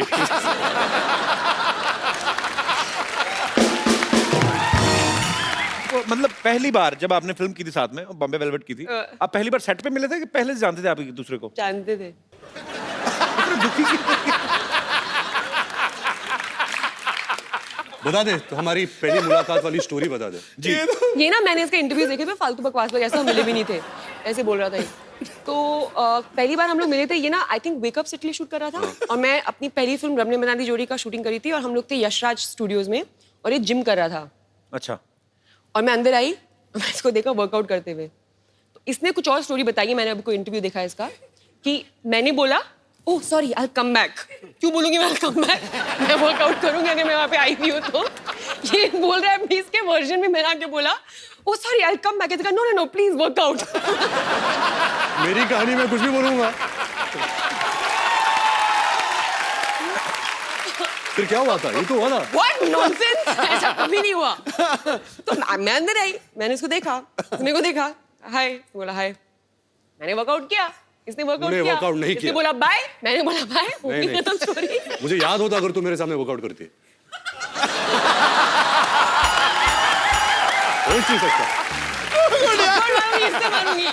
H: वो मतलब पहली बार जब आपने फिल्म की थी साथ में, बॉम्बे वेलवेट की थी, आप पहली बार सेट पे मिले थे कि पहले से जानते थे आप एक दूसरे को?
G: जानते थे।
A: बता दे तो हमारी पहली मुलाकात वाली स्टोरी बता दे।
H: जी
G: ये ना मैंने इसके इंटरव्यू देखे थे, फालतू बकवास लोग, ऐसा हम मिले भी नहीं थे, ऐसे बोल रहा था ये। तो पहली बार हम लोग मिले थे, ये ना I think wake up city shoot कर रहा था, और मैं अपनी पहली फिल्म रमने मनाली जोड़ी का शूटिंग करी थी, और हम लोग थे यशराज स्टूडियोज में, और ये जिम कर रहा था।
H: अच्छा,
G: और मैं अंदर आई, मैं इसको देखा वर्कआउट करते हुए। तो इसने कुछ और स्टोरी बताई है, मैंने अभी कोई इंटरव्यू देखा है इसका, कि मैंने बोला oh sorry I come back. क्यों बोलूंगी मैं कम बैक, मैं वर्कआउट करूंगी अगर मैं वहां पे आई भी हूँ तो। ये बोल रहा है अभी इसके वर्जन में, मैंने आके बोला oh sorry I come back. No no no please workout.
A: मेरी कहानी में कुछ भी बोलूंगा। फिर क्या हुआ था? ये तो हुआ था।
G: What nonsense! ऐसा कभी नहीं हुआ। तो मैं अंदर आई, मैंने इसको देखा, मेरे को देखा, हाय, बोला हाय, मैंने वर्कआउट किया, इसने वर्कआउट किया,
A: वर्कआउट नहीं
G: इसने
A: किया।
G: बोला बाय, मैंने बोला बाय, हो
A: नहीं,
G: गई
A: नहीं।
G: खत्म स्टोरी।
A: मुझे याद होता अगर तू मेरे सामने वर्कआउट करती। हो नहीं सकता।
G: इससे मारूंगी।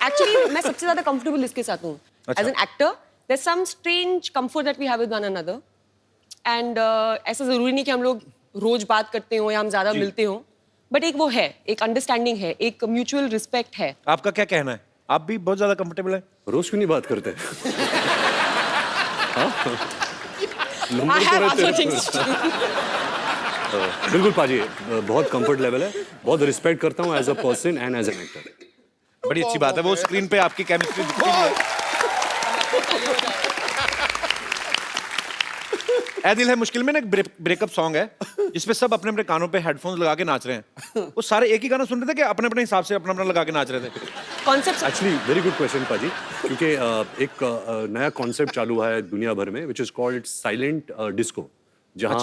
G: Actually, मैं सबसे ज्यादा कंफर्टेबल इसके साथ हूँ। As an actor, there's some strange comfort that we have with one another. And ऐसा जरूरी नहीं कि हम लोग रोज बात करते हो या हम ज्यादा मिलते हो, बट एक वो है, एक अंडरस्टैंडिंग है, एक म्यूचुअल रिस्पेक्ट है।
H: आपका क्या कहना है? आप भी बहुत ज्यादा कंफर्टेबल है?
A: रोज क्यों नहीं बात करते?
G: I have other things to do.
A: बिल्कुल पाजी, बहुत कंफर्ट लेवल है, बहुत रिस्पेक्ट करता हूँ as a person and as an actor.
H: बड़ी अच्छी बात है, वो स्क्रीन पे आपकी केमिस्ट्री दिखती है। ऐ दिल है मुश्किल में ना एक ब्रेकअप सॉन्ग है जिसपे सब अपने अपने कानों पे हेडफोन्स लगा के नाच रहे हैं। वो सारे एक ही गाना सुन रहे थे कि अपने अपने हिसाब से अपना अपना लगा के नाच रहे थे?
G: Concept
A: actually very good question पाजी, क्योंकि एक नया कॉन्सेप्ट चालू हुआ है दुनिया भर में which is called silent disco, जहाँ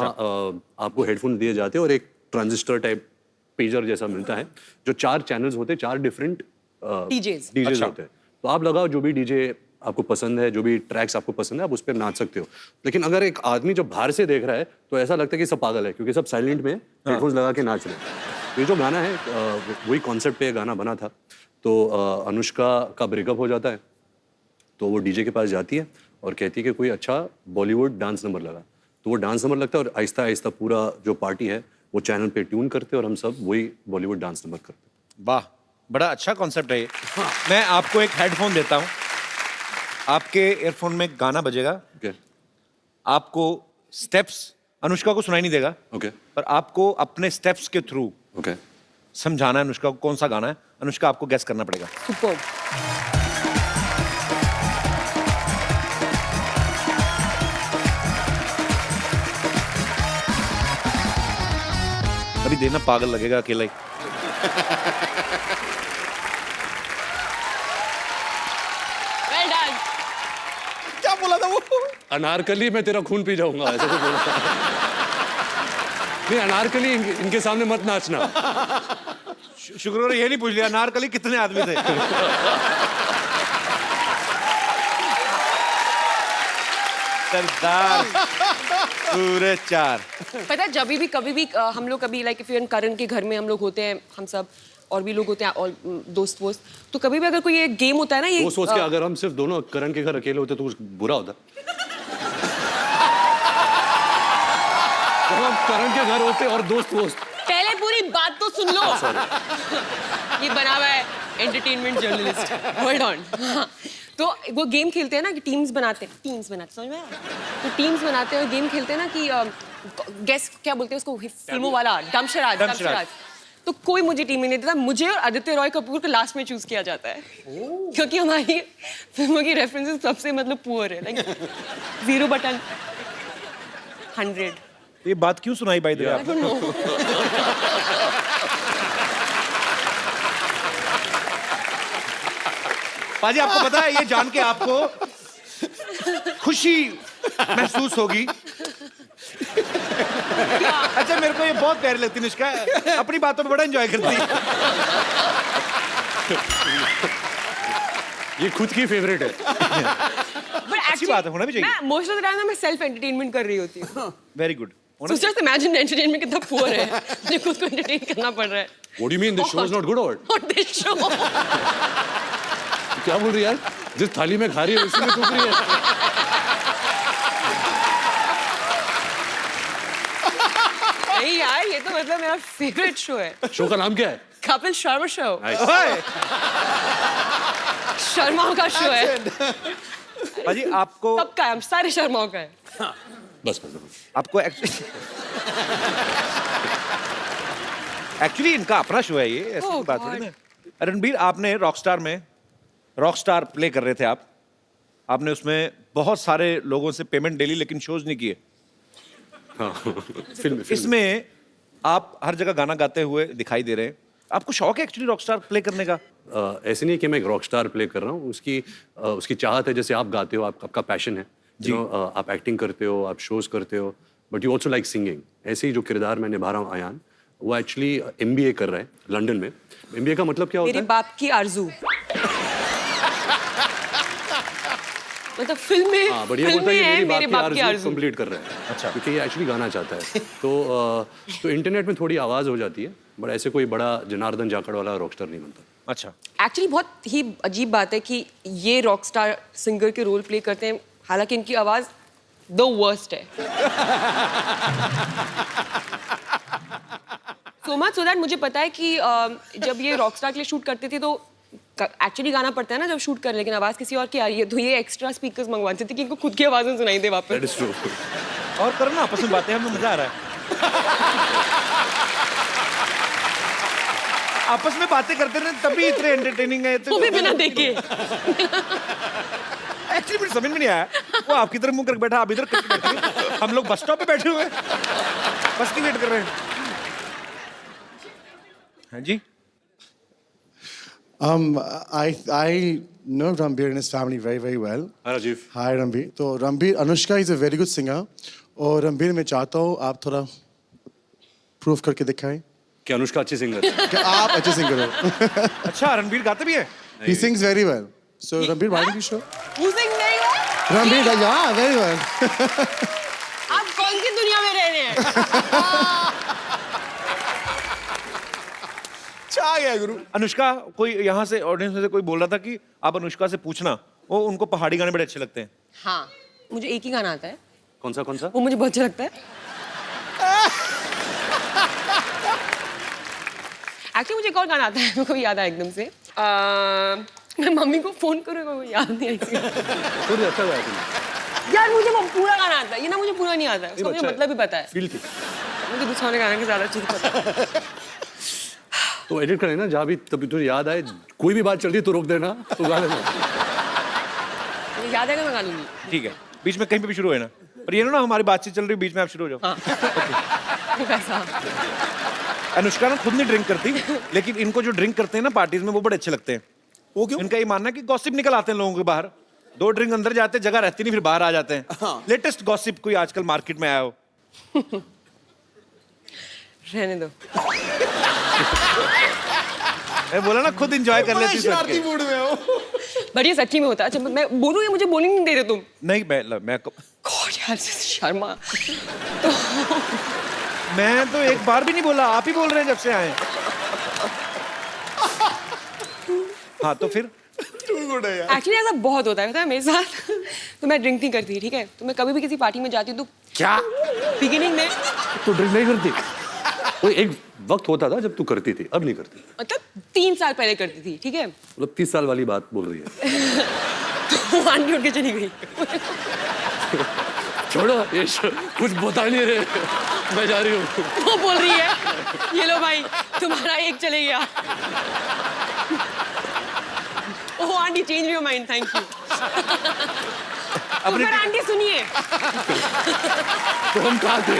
A: आपको हेडफोन दिए जाते हैं और एक ट्रांजिस्टर टाइप पेजर जैसा मिलता है जो 4 चैनल्स होते हैं, 4 डिफरेंट
G: डीजेस
A: डीजे होते हैं। तो आप लगाओ जो भी डीजे आपको पसंद है, जो भी ट्रैक्स आपको पसंद है, आप उस पर नाच सकते हो। लेकिन अगर एक आदमी जब बाहर से देख रहा है तो ऐसा लगता है कि सब पागल है, क्योंकि सब साइलेंट में हेडफोन्स लगा के नाच रहे हैं। तो ये जो गाना है वही कॉन्सेप्ट पे ये गाना बना था। तो अनुष्का का ब्रेकअप हो जाता है, तो वो डीजे के पास जाती है और कहती है कि कोई अच्छा बॉलीवुड डांस नंबर लगा। तो वो डांस नंबर लगता है और आहिस्ता आहिस्ता पूरा जो पार्टी है वो चैनल पे ट्यून करते हैं और हम सब वही बॉलीवुड डांस नंबर करते हैं।
H: वाह, बड़ा अच्छा कॉन्सेप्ट है ये। मैं आपको एक हेडफोन देता हूँ, आपके ईयरफोन में गाना बजेगा,
A: ओके
H: आपको स्टेप्स अनुष्का को सुनाई नहीं देगा,
A: ओके
H: पर आपको अपने स्टेप्स के थ्रू
A: ओके
H: समझाना है अनुष्का को कौन सा गाना है। अनुष्का आपको गेस करना पड़ेगा।
G: सुपर।
H: अभी देना पागल लगेगा अकेला ही।
G: Well done.
I: क्या बोला था वो?
A: अनारकली मैं तेरा खून पी जाऊंगा, ऐसा कुछ बोला था। नहीं, अनारकली इनके सामने मत नाचना।
H: शुक्र ये नहीं पूछ लिया नारकली कितने आदमी थे। सरदार पूरे 4।
G: पता है जब भी कभी भी हम लोग कभी लाइक इफ करण के घर में हम लोग होते हैं, हम सब और भी लोग होते हैं और दोस्त वोस्त, तो कभी भी अगर कोई ये गेम होता है ना, ये
A: वो सोच के अगर हम सिर्फ दोनों करण के घर अकेले होते तो कुछ बुरा होता। तो हम करण के घर होते और दोस्त वोस्त।
G: पहले पूरी बात तो सुन लो। ये बना हुआ है एंटरटेनमेंट जर्नलिस्ट, होल्ड ऑन। तो वो गेम खेलते हैं ना कि टीम्स बनाते हैं, समझ में आया? तो टीम्स बनाते हैं और गेम खेलते हैं ना कि गेस क्या बोलते हैं उसको, फिल्मों वाला डमशराज। तो कोई मुझे टीम में नहीं देता, मुझे और आदित्य रॉय कपूर को लास्ट में चूज किया जाता है, क्योंकि हमारी फिल्मों की रेफरेंसेस सबसे मतलब पुअर है, लाइक 0/100।
H: ये बात क्यों सुनाई भाई?
G: I don't know.
H: पाजी आपको पता है ये जान के आपको खुशी महसूस होगी। अच्छा मेरे को ये बहुत प्यारी लगती है निष्का, अपनी बातों में बड़ा एंजॉय करती है।
A: ये खुद की फेवरेट है।
G: But
H: अच्छी बात है, होना भी चाहिए।
G: मैं मोस्ट ऑफ द टाइम मैं सेल्फ एंटरटेनमेंट कर रही होती हूँ।
H: Very good.
G: So just imagine entertainment कितना पुअर है, मुझे खुद को एंटरटेन करना पड़ रहा है।
A: What do you mean this show is not good or what?
G: Not this show.
A: क्या बोल रही है यार? जिस थाली में खा रही है उसी में थूक रही है।
G: नहीं यार, ये तो मतलब मेरा फेवरेट शो है।
A: शो का नाम क्या है?
G: कपिल शर्मा शो।
A: Nice.
G: शर्माओं का शो है।
H: पाजी आपको
G: सबका है, हम सारे शर्माओं का है।
A: बस
H: आपको एक्चुअली इनका अपना शो है ये, ऐसी
G: Oh
H: कोई बात
G: God.
H: थोड़ी ना। रणबीर आपने रॉकस्टार में रॉकस्टार प्ले कर रहे थे आप, आपने उसमें बहुत सारे लोगों से पेमेंट ले ली लेकिन शोज नहीं किए।
A: हाँ, फिल्म
H: इसमें आप हर जगह गाना गाते हुए दिखाई दे रहे हैं, आपको शौक है एक्चुअली रॉकस्टार प्ले करने का?
A: ऐसे नहीं कि मैं एक रॉक स्टार प्ले कर रहा हूँ, उसकी चाहत है, जैसे आप गाते हो, आपका पैशन है जी, आप एक्टिंग करते हो, आप शोज करते हो, but you also like singing. ऐसे ही जो किरदार मैं निभा रहा हूँ आयान, वो एक्चुअली MBA कर रहा है लंदन में। MBA का मतलब क्या होता
G: मेरे
A: है?
G: बाप की आरज़ू। मतलब फिल्म में,
A: हाँ, बढ़िया
G: फिल्म
A: बोलता है
G: में
A: कि
G: है
A: मेरी बाप की आरज़ू
G: आरज़ू।
A: कंप्लीट कर रहा है। अच्छा, क्योंकि ये एक्चुअली गाना चाहता है। तो इंटरनेट में थोड़ी आवाज़ हो जाती है, बट ऐसे कोई बड़ा जनार्दन जाखड़ वाला रॉकस्टार नहीं बनता।
H: अच्छा,
G: एक्चुअली बहुत ही अजीब बात है कि ये रॉकस्टार सिंगर के रोल प्ले करते हैं, हालांकि इनकी आवाज द वर्स्ट है। सो मच सो दैट मुझे पता है कि जब ये रॉकस्टार के लिए शूट करते थे तो एक्चुअली गाना पड़ता है ना जब शूट कर, लेकिन आवाज किसी और की आ रही है, तो ये एक्स्ट्रा स्पीकर्स मंगवाते थे कि इनको खुद की आवाजें सुनाई दे वापस।
A: That is true.
H: और करो ना आपस में बातें, हमें मजा आ रहा है। आपस में बातें करते रहे तभी इतने एंटरटेनिंग है।
G: वो भी बिना देखे।
H: एक्चुअली मुझे समझ में नहीं आया, वो आपकी तरफ मुंह करके बैठा, आप इधर करके बैठे हैं। हम लोग बस स्टॉप पे बैठे हुए हैं, बस की वेट कर रहे हैं। हाँ जी।
J: I know Ranbir and his family very, very well.
A: Hi, Rajiv.
J: Hi, Ranbir. तो Ranbir, Anushka is a very good singer. और Ranbir, मैं चाहता हूँ आप थोड़ा प्रूफ करके दिखाएं
A: कि अनुष्का अच्छी सिंगर है।
J: कि आप अच्छे सिंगर हो।
H: अच्छा, रणबीर गाते भी है?
J: He sings very well. So Ranbir, why don't you show?
G: Who's नहीं हो?
J: Ranbir, yeah, very well.
G: आप कौन सी दुनिया में रह रहे हैं?
I: छा गया गुरु।
H: अनुष्का, कोई यहाँ से ऑडियंस में से कोई बोल रहा था कि आप अनुष्का से पूछना, वो उनको पहाड़ी गाने बड़े अच्छे लगते हैं।
G: हाँ, मुझे एक ही गाना आता है,
A: कौन सा?
G: वो मुझे बहुत अच्छा लगता है। एक्चुअली मुझे एक और गाना आता है, मेरे को याद आया एकदम से। मैं मम्मी को फोन करूँगा, वो याद नहीं आएगा।
A: थोड़ी अच्छा गाया तुमने।
G: यार मुझे वो पूरा गाना आता है, ये ना मुझे पूरा नहीं आता है, उसका मुझे मतलब भी पता है।
A: फील की।
G: मुझे दूसरे वाले गाने का ज़्यादा अच्छे से पता है।
A: तो एडिट करें ना, जहाँ भी तभी तुझे याद आए, कोई भी बात चल रही है तो रोक देना, तो गा लेना।
G: मुझे याद आएगा, मैं गा लूँगी।
H: ठीक है, बीच में कहीं पे भी शुरू है ना, पर ये ना हमारी बातचीत चल रही है, बीच में आप शुरू हो जाओ।
G: वैसा।
H: अनुष्का ना खुद नहीं ड्रिंक करती, लेकिन इनको जो ड्रिंक करते हैं ना पार्टीज में, वो बड़े अच्छे लगते हैं।
I: वो क्यों?
H: इनका ये मानना है कि गॉसिप निकल आते हैं लोगों के बाहर, 2 ड्रिंक अंदर जाते, जगह रहती नहीं, फिर बाहर आ जाते हैं। लेटेस्ट गॉसिप कोई आजकल मार्केट में आया हो?
G: रहने दो।
H: मैं बोला ना, खुद एंजॉय कर लेती
I: शरारती मूड में हो।
G: बढ़िया, सच्ची में होता है। अच्छा मैं बोलूँ या मुझे बोलने नहीं दे रहे तुम?
H: नहीं, मैं
G: गॉड यार, शर्मा।
H: मैं तो एक बार भी नहीं बोला, आप ही बोल रहे हैं जब से आए। हाँ, तो फिर
G: एक्चुअली ऐसा बहुत होता है, पता है मेरे साथ। तो मैं ड्रिंक नहीं करती, ठीक है? तो मैं कभी भी किसी पार्टी में जाती हूँ तो
A: क्या
G: बिगिनिंग में
A: तू ड्रिंक नहीं करती? वो एक वक्त होता था जब तू करती थी, अब नहीं करती।
G: मतलब 3 साल पहले करती थी, ठीक है?
A: मतलब 30 साल वाली बात बोल रही है।
G: तो आंटी उठ के चली गई।
A: छोड़ो, ये कुछ बता नहीं रहे, मैं जा रही हूँ।
G: वो बोल रही है, ये लो भाई, तुम्हारा एक चले गया। Oh aunty, change your mind, thank you. अब आंटी सुनिए।
A: तो हम कहाँ थे?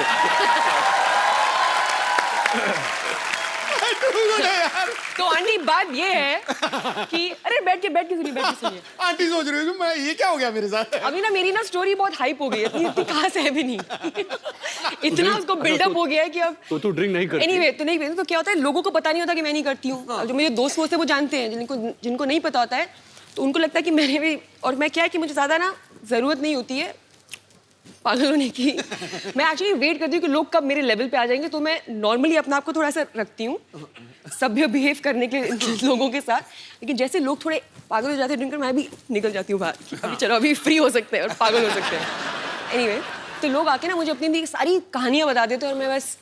G: तो आंटी बात ये है कि अरे बैठ के सुनिए।
I: आंटी सोच रही है कि मैं ये क्या हो गया मेरे साथ?
G: अभी ना मेरी ना स्टोरी बहुत हाइप हो गई है, इतनी खास है भी नहीं। इतना उसको बिल्डअप हो गया है कि अब
A: तो तू ड्रिंक नहीं करती?
G: एनीवे तो नहीं, तो क्या होता है, लोगों को पता नहीं होता कि मैं नहीं करती हूँ। जो मेरे दोस्त होते हैं वो जानते हैं, जिनको नहीं पता होता है तो उनको लगता है कि मैंने भी, और मैं क्या है कि मुझे ज़्यादा ना ज़रूरत नहीं होती है पागल होने की। मैं एक्चुअली वेट करती हूँ कि लोग कब मेरे लेवल पे आ जाएंगे, तो मैं नॉर्मली अपने आप को थोड़ा सा रखती हूँ सभ्य बिहेव करने के लिए लोगों के साथ। लेकिन जैसे लोग थोड़े पागल हो जाते हैं ड्रिंकर, मैं भी निकल जाती हूँ बाहर। अभी चलो, अभी फ्री हो सकते हैं और पागल हो सकते हैं। एनीवे, तो लोग आके ना मुझे अपनी सारी कहानियाँ बता देते हैं और मैं बस